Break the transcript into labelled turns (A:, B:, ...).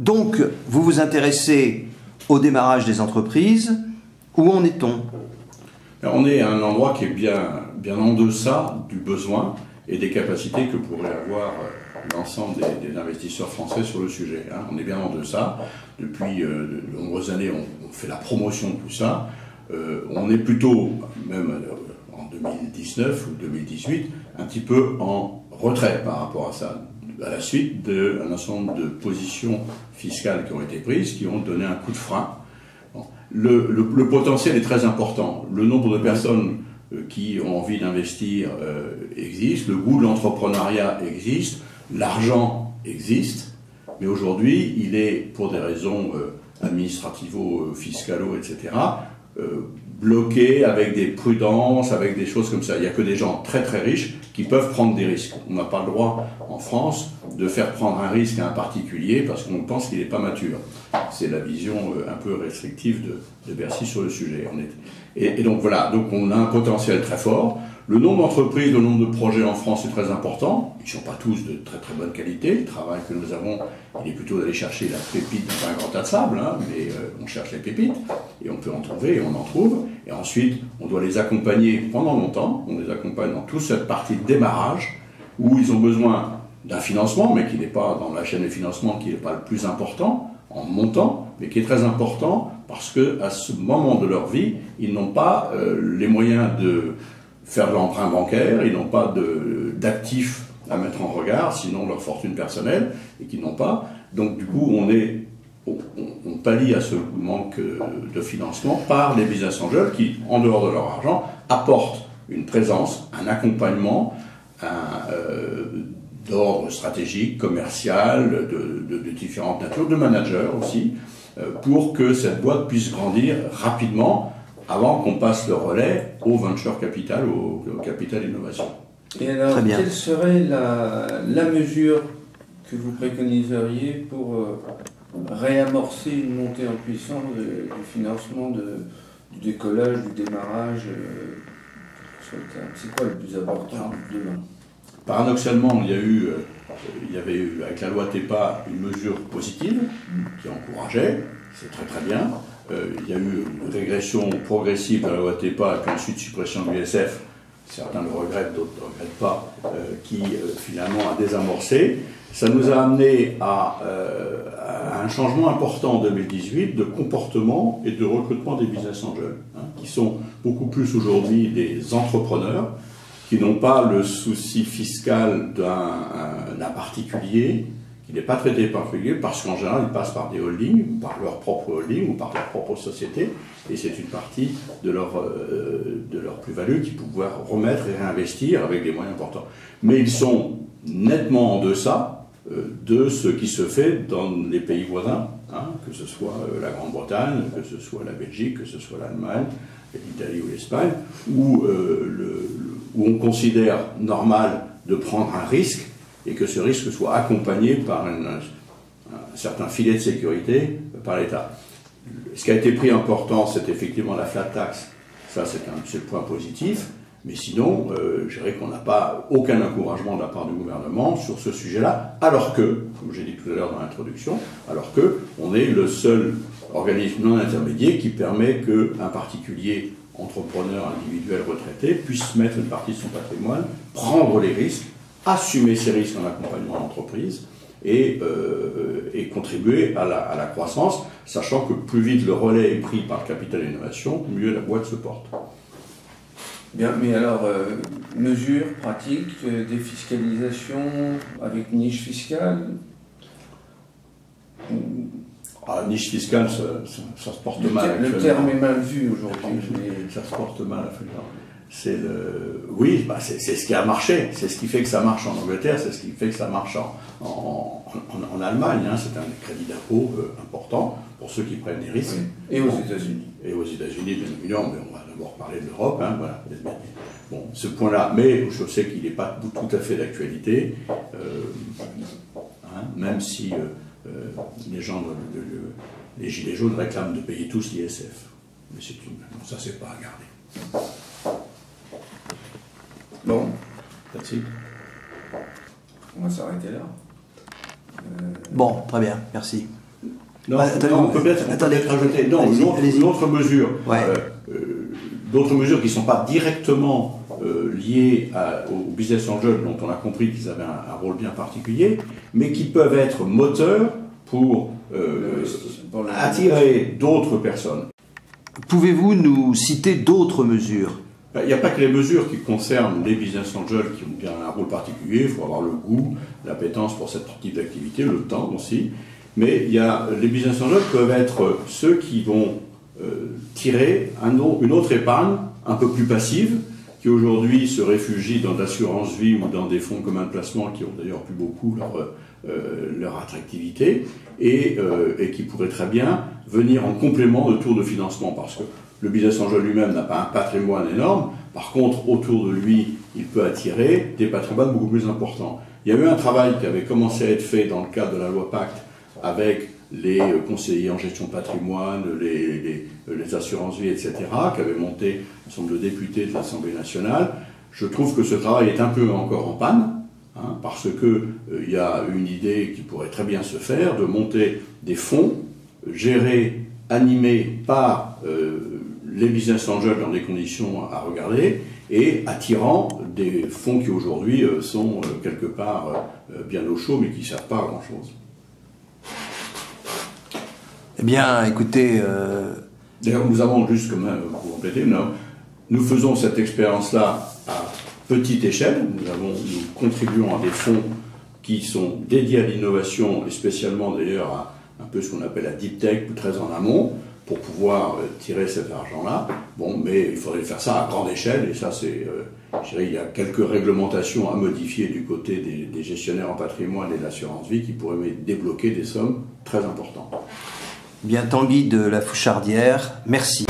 A: Donc, vous vous intéressez au démarrage des entreprises. Où en est-on?
B: On est à un endroit qui est bien en deçà du besoin et des capacités que pourraient avoir l'ensemble des investisseurs français sur le sujet. On est bien en deçà. Depuis de nombreuses années, on fait la promotion de tout ça. On est plutôt, même en 2019 ou 2018, un petit peu en retrait par rapport à ça, à la suite d'un ensemble de positions fiscales qui ont été prises, qui ont donné un coup de frein. Bon. Le potentiel est très important. Le nombre de personnes qui ont envie d'investir existe, le goût de l'entrepreneuriat existe, l'argent existe, mais aujourd'hui, il est, pour des raisons administrativo-fiscalo, etc., bloqué avec des prudences, avec des choses comme ça. Il n'y a que des gens très très riches qui peuvent prendre des risques. On n'a pas le droit, en France, de faire prendre un risque à un particulier parce qu'on pense qu'il n'est pas mature. C'est la vision un peu restrictive de Bercy sur le sujet. Et donc voilà, donc on a un potentiel très fort. Le nombre d'entreprises, le nombre de projets en France est très important. Ils ne sont pas tous de très très bonne qualité. Le travail que nous avons, il est plutôt d'aller chercher la pépite dans un grand tas de sable, mais on cherche les pépites, et on peut en trouver, et on en trouve. Et ensuite, on doit les accompagner pendant longtemps. On les accompagne dans toute cette partie de démarrage, où ils ont besoin d'un financement, mais qui n'est pas dans la chaîne de financement, qui n'est pas le plus important en montant, mais qui est très important parce qu'à ce moment de leur vie, ils n'ont pas les moyens de faire de l'emprunt bancaire, ils n'ont pas d'actifs à mettre en regard, sinon leur fortune personnelle, et qu'ils n'ont pas. Donc du coup, on pallie à ce manque de financement par les business angels qui, en dehors de leur argent, apportent une présence, un accompagnement, d'ordre stratégique, commercial, de différentes natures, de managers aussi, pour que cette boîte puisse grandir rapidement avant qu'on passe le relais au venture capital, au capital innovation.
C: Et alors, quelle serait la mesure que vous préconiseriez pour réamorcer une montée en puissance du financement du décollage, du démarrage c'est quoi le plus important demain?
B: Paradoxalement, il y avait eu avec la loi TEPA une mesure positive qui encourageait, c'est très très bien. Il y a eu une régression progressive de la loi TEPA et puis ensuite suppression de l'USF. Certains le regrettent, d'autres ne le regrettent pas, qui finalement a désamorcé. Ça nous a amené à un changement important en 2018 de comportement et de recrutement des business angels, qui sont beaucoup plus aujourd'hui des entrepreneurs, qui n'ont pas le souci fiscal d'un particulier, qui n'est pas traité par particulier, parce qu'en général, ils passent par des holdings, ou par leur propre holding, ou par leur propre société, et c'est une partie de leur plus-value qu'ils peuvent pouvoir remettre et réinvestir avec des moyens importants. Mais ils sont nettement en deçà de ce qui se fait dans les pays voisins, que ce soit la Grande-Bretagne, que ce soit la Belgique, que ce soit l'Allemagne, l'Italie ou l'Espagne, où on considère normal de prendre un risque et que ce risque soit accompagné par un certain filet de sécurité par l'État. Ce qui a été pris important, c'est effectivement la flat tax. Ça, c'est le point positif. Mais sinon, je dirais qu'on n'a pas aucun encouragement de la part du gouvernement sur ce sujet-là, alors que, comme j'ai dit tout à l'heure dans l'introduction, alors qu'on est le seul organisme non intermédiaire qui permet qu'un particulier entrepreneur individuel retraité puisse mettre une partie de son patrimoine, prendre les risques, assumer ces risques en accompagnement à l'entreprise et contribuer à la croissance, sachant que plus vite le relais est pris par le capital innovation, mieux la boîte se porte.
C: Bien, mais alors, mesures pratiques, défiscalisation avec niche fiscale
B: niche fiscale, ça se porte mal.
C: Le terme est mal vu aujourd'hui.
B: Ça se porte mal. Oui, c'est ce qui a marché. C'est ce qui fait que ça marche en Angleterre, c'est ce qui fait que ça marche en Allemagne. C'est un crédit d'impôt important pour ceux qui prennent des risques.
C: Oui. Et aux États-Unis.
B: Et aux États-Unis, bien évidemment, mais on va d'abord parler de l'Europe. Voilà. Bon, ce point-là, mais je sais qu'il n'est pas tout à fait d'actualité, même si les gens, les Gilets jaunes réclament de payer tous l'ISF. Mais ça, c'est pas à garder.
C: Bon.
B: That's it.
C: On va s'arrêter là.
A: Bon, très bien, merci.
B: Non, on peut peut-être rajouter une autre mesure.
A: Ouais.
B: D'autres mesures qui ne sont pas directement liées au business angel, dont on a compris qu'ils avaient un rôle bien particulier, mais qui peuvent être moteurs pour attirer d'autres personnes.
A: Pouvez-vous nous citer d'autres mesures?
B: Il n'y a pas que les mesures qui concernent les business angels qui ont bien un rôle particulier, il faut avoir le goût, l'appétence pour cette type d'activité, le temps aussi, mais les business angels peuvent être ceux qui vont tirer une autre épargne un peu plus passive, qui aujourd'hui se réfugient dans l'assurance vie ou dans des fonds communs de placement qui ont d'ailleurs plus beaucoup leur attractivité et qui pourraient très bien venir en complément de tours de financement, parce que le business angel lui-même n'a pas un patrimoine énorme. Par contre, autour de lui, il peut attirer des patrimoines beaucoup plus importants. Il y a eu un travail qui avait commencé à être fait dans le cadre de la loi Pacte avec les conseillers en gestion de patrimoine, les assurances-vie, etc., qui avait monté un certain nombre de députés de l'Assemblée nationale. Je trouve que ce travail est un peu encore en panne, parce qu'il y a une idée qui pourrait très bien se faire, de monter des fonds gérés, animés par les business angels dans des conditions à regarder, et attirant des fonds qui aujourd'hui sont quelque part bien au chaud, mais qui ne servent pas à grand-chose.
A: Eh bien, écoutez...
B: D'ailleurs, nous avons, juste comme pour compléter, nous faisons cette expérience-là à petite échelle. Nous contribuons à des fonds qui sont dédiés à l'innovation, et spécialement d'ailleurs à un peu ce qu'on appelle la deep tech, très en amont, pour pouvoir tirer cet argent-là. Bon, mais il faudrait faire ça à grande échelle, et ça, c'est, je dirais, il y a quelques réglementations à modifier du côté des gestionnaires en patrimoine et de l'assurance vie qui pourraient débloquer des sommes très importantes.
A: Bien, Tanguy de la Fouchardière, merci.